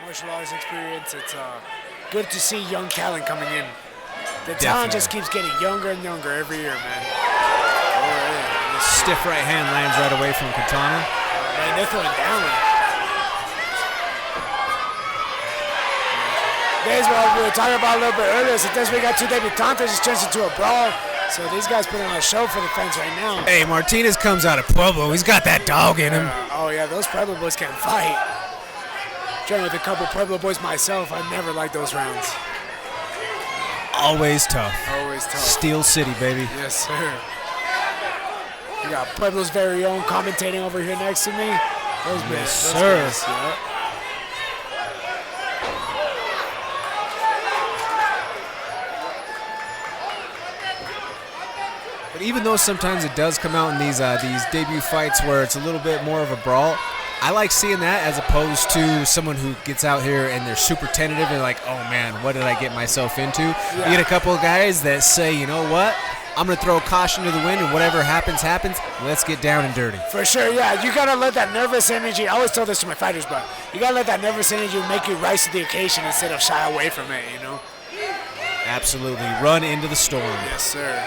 martial arts experience. It's good to see young talent coming in. The talent just keeps getting younger and younger every year, man. Stiff right hand lands right away from Quintana. Man, they're throwing down. This is what we were talking about a little bit earlier. Since we got two debutantes, it's turns into a brawl. So these guys putting on a show for the fans right now. Hey, Martinez comes out of Pueblo. He's got that dog in him. Oh, yeah, those Pueblo boys can fight. Trained with a couple Pueblo boys myself. I never liked those rounds. Always tough. Always tough. Steel City, baby. Yes, sir. We got Pueblo's very own commentating over here next to me. Yes, sir. Guys, yeah. But even though sometimes it does come out in these debut fights where it's a little bit more of a brawl, I like seeing that as opposed to someone who gets out here and they're super tentative and like, oh man, what did I get myself into? Yeah. You get a couple of guys that say, you know what? I'm going to throw caution to the wind, and whatever happens, happens. Let's get down and dirty. For sure, yeah. You got to let that nervous energy, I always tell this to my fighters, but you got to let that nervous energy make you rise to the occasion instead of shy away from it, you know? Absolutely. Run into the storm. Yes, sir.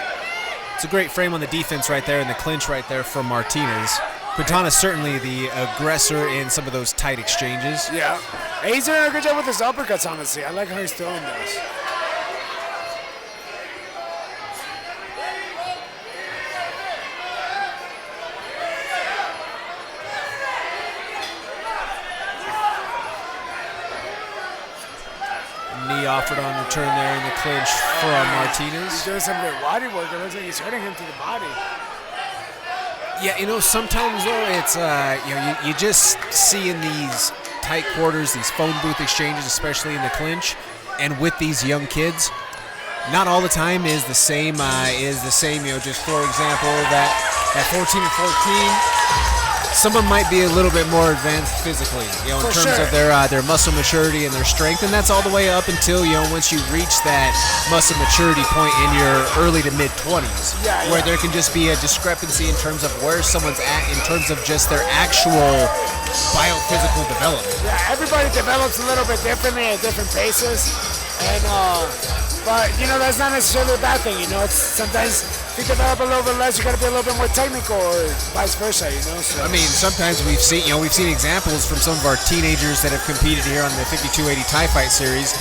It's a great frame on the defense right there and the clinch right there from Martinez. Quintana's certainly the aggressor in some of those tight exchanges. Yeah. He's doing a good job with his uppercuts, honestly. I like how he's throwing those. Knee offered on return there in the clinch from Martinez. He's doing some good body work. It looks like he's hurting him to the body. Yeah, you know, sometimes though it's you just see in these tight quarters, these phone booth exchanges, especially in the clinch, and with these young kids, not all the time is the same. You know, just for example, that 14 and 14. Someone might be a little bit more advanced physically, you know, in terms of their muscle maturity and their strength, and that's all the way up until, you know, once you reach that muscle maturity point in your early to mid 20s, where there can just be a discrepancy in terms of where someone's at in terms of just their actual biophysical development. Yeah, everybody develops a little bit differently at different paces, and but you know that's not necessarily a bad thing. You know, it's sometimes if you develop a little bit less, you got to be a little bit more technical, or vice versa. You know. So. I mean, sometimes we've seen examples from some of our teenagers that have competed here on the 5280 Thai Fight Series.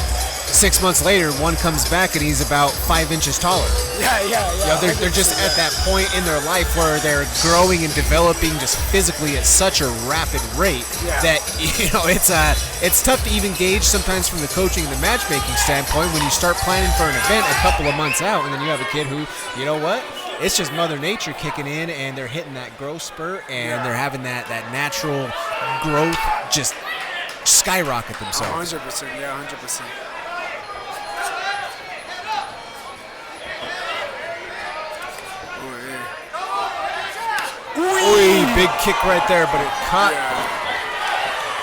6 months later, one comes back and he's about 5 inches taller. Yeah. You know, they're just at that point in their life where they're growing and developing just physically at such a rapid rate that, you know, it's tough to even gauge sometimes from the coaching and the matchmaking standpoint when you start planning for an event a couple of months out, and then you have a kid who, you know what? It's just Mother Nature kicking in, and they're hitting that growth spurt, and they're having that natural growth just skyrocket themselves. 100%, yeah, 100%. Ooh, big kick right there, but it caught. Yeah.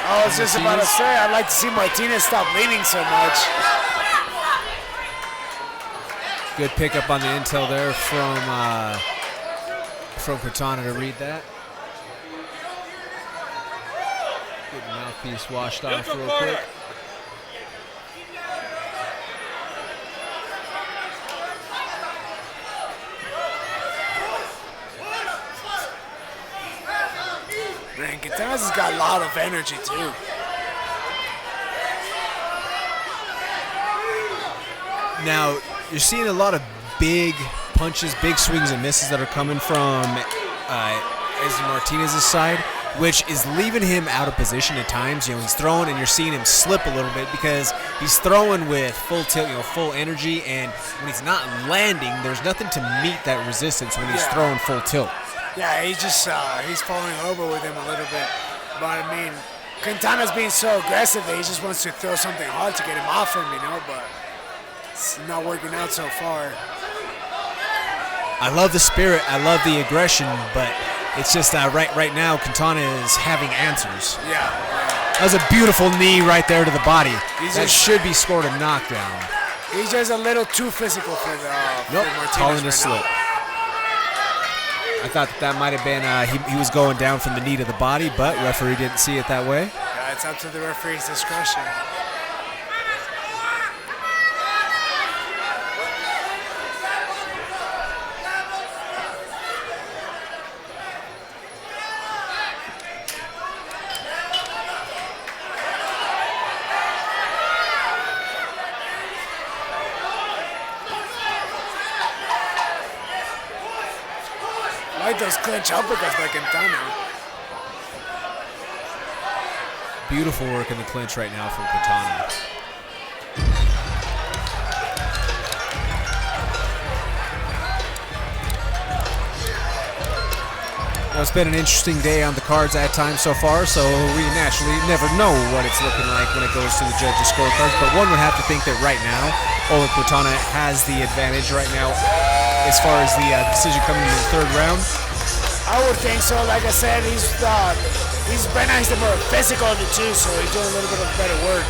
I was just about to say, I'd like to see Martinez stop leaning so much. Good pickup on the intel there from Quintana to read that. Good mouthpiece washed off real quick. Man, Quintana's has got a lot of energy too. Now, you're seeing a lot of big punches, big swings and misses that are coming from Exzden Martinez's side, which is leaving him out of position at times. You know, he's throwing and you're seeing him slip a little bit because he's throwing with full tilt, you know, full energy, and when he's not landing, there's nothing to meet that resistance when he's throwing full tilt. Yeah, he's just he's falling over with him a little bit. But I mean, Quintana's being so aggressive that he just wants to throw something hard to get him off him, you know, but it's not working out so far. I love the spirit, I love the aggression, but it's just right now Quintana is having answers. Yeah. That was a beautiful knee right there to the body. That should be scored a knockdown. He's just a little too physical for the Martinez calling a slip. I thought that might have been, he was going down from the knee to the body, but referee didn't see it that way. Yeah, It's up to the referee's discretion. I like those clinch uppercuts by Quintana. Beautiful work in the clinch right now from Quintana. Now, it's been an interesting day on the cards at times so far, so we naturally never know what it's looking like when it goes to the judges' scorecards, but one would have to think that right now, Ollin Quintana has the advantage right now as far as the decision coming in the third round. I would think so. Like I said, he's right now he's the more physical of the two, so he's doing a little bit of better work.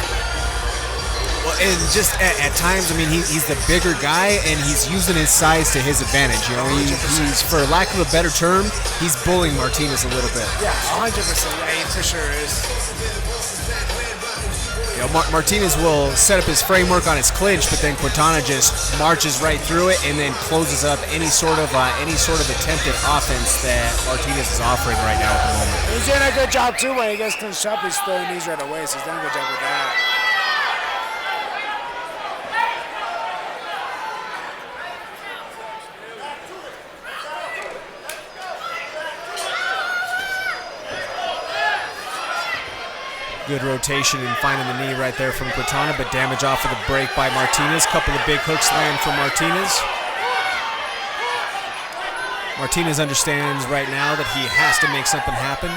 Well, and just at times, I mean, he's the bigger guy, and he's using his size to his advantage. You know, he's, for lack of a better term, he's bullying Martinez a little bit. Yeah, 100%. Yeah, he for sure is. You know, Martinez will set up his framework on his clinch, but then Quintana just marches right through it and then closes up any sort of attempted offense that Martinez is offering right now at the moment. He's doing a good job too when he gets clinched up. He's throwing knees right away, so he's doing a good job with that. Good rotation and finding the knee right there from Quintana, but damage off of the break by Martinez. Couple of big hooks land from Martinez. Martinez understands right now that he has to make something happen.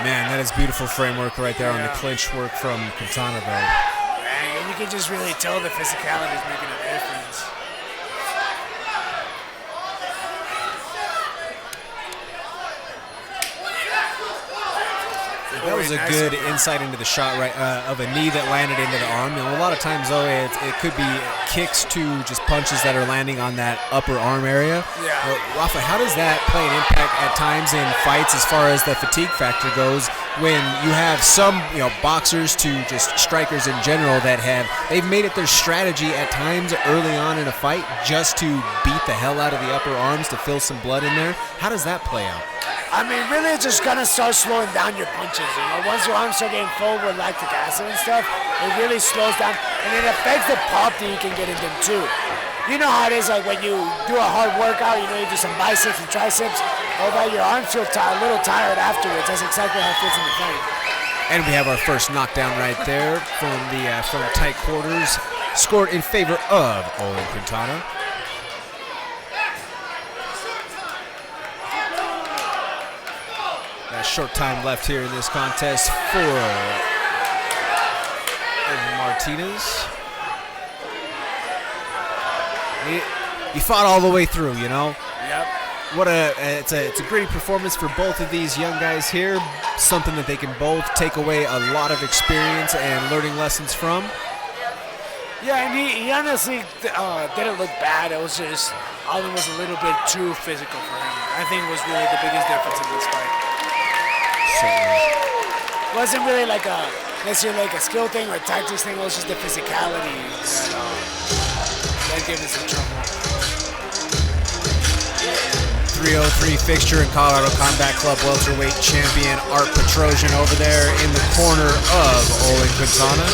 Man, that is beautiful framework right there on the clinch work from Quintana, though. Man, you can just really tell the physicality is making a difference. That was a good insight into the shot right of a knee that landed into the arm. You know, a lot of times, though, it could be kicks to just punches that are landing on that upper arm area. Yeah. Rafa, how does that play an impact at times in fights as far as the fatigue factor goes when you have some, boxers to just strikers in general that they've made it their strategy at times early on in a fight just to beat the hell out of the upper arms to fill some blood in there? How does that play out? I mean, really, it's just gonna start slowing down your punches. Once your arms start getting full with lactic acid and stuff, it really slows down, and it affects the pop that you can get in them too. You know how it is, like when you do a hard workout, you do some biceps and triceps, all that, your arms feel a little tired afterwards. That's exactly how it feels in the fight. And we have our first knockdown right there from tight quarters, scored in favor of Ollin Quintana. Short time left here in this contest for Martinez. He fought all the way through, Yep. It's a great performance for both of these young guys here. Something that they can both take away a lot of experience and learning lessons from. Yeah, and he honestly didn't look bad. It was just Ollin was a little bit too physical for him. I think it was really the biggest difference in this fight. It wasn't really necessarily like a skill thing or a tactics thing. It was just the physicality that gave us some trouble. 303 fixture in Colorado Combat Club welterweight champion Art Petrosian over there in the corner of Ollin Quintana.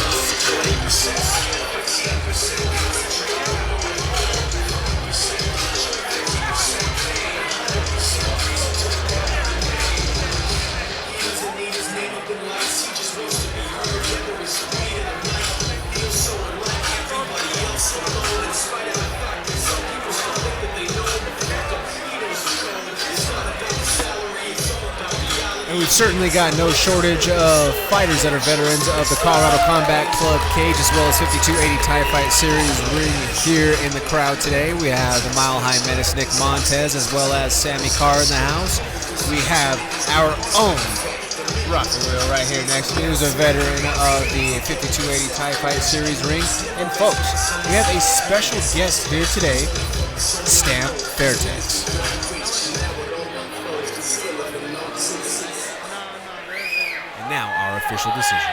And we've certainly got no shortage of fighters that are veterans of the Colorado Combat Club cage, as well as 5280 Thai Fight Series ring here in the crowd today. We have the Mile High Menace Nick Montez, as well as Sammy Carr in the house. We have our own Rockaway right here next to me, who's a veteran of the 5280 Thai Fight Series ring. And folks, we have a special guest here today, Stamp Fairtex. official decision.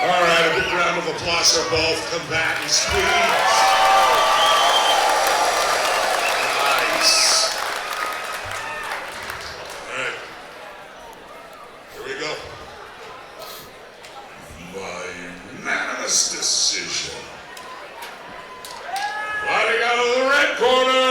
All right, a big round of applause for both combatants, please. Nice. All right. Here we go. By unanimous decision. Fighting out of the red corner,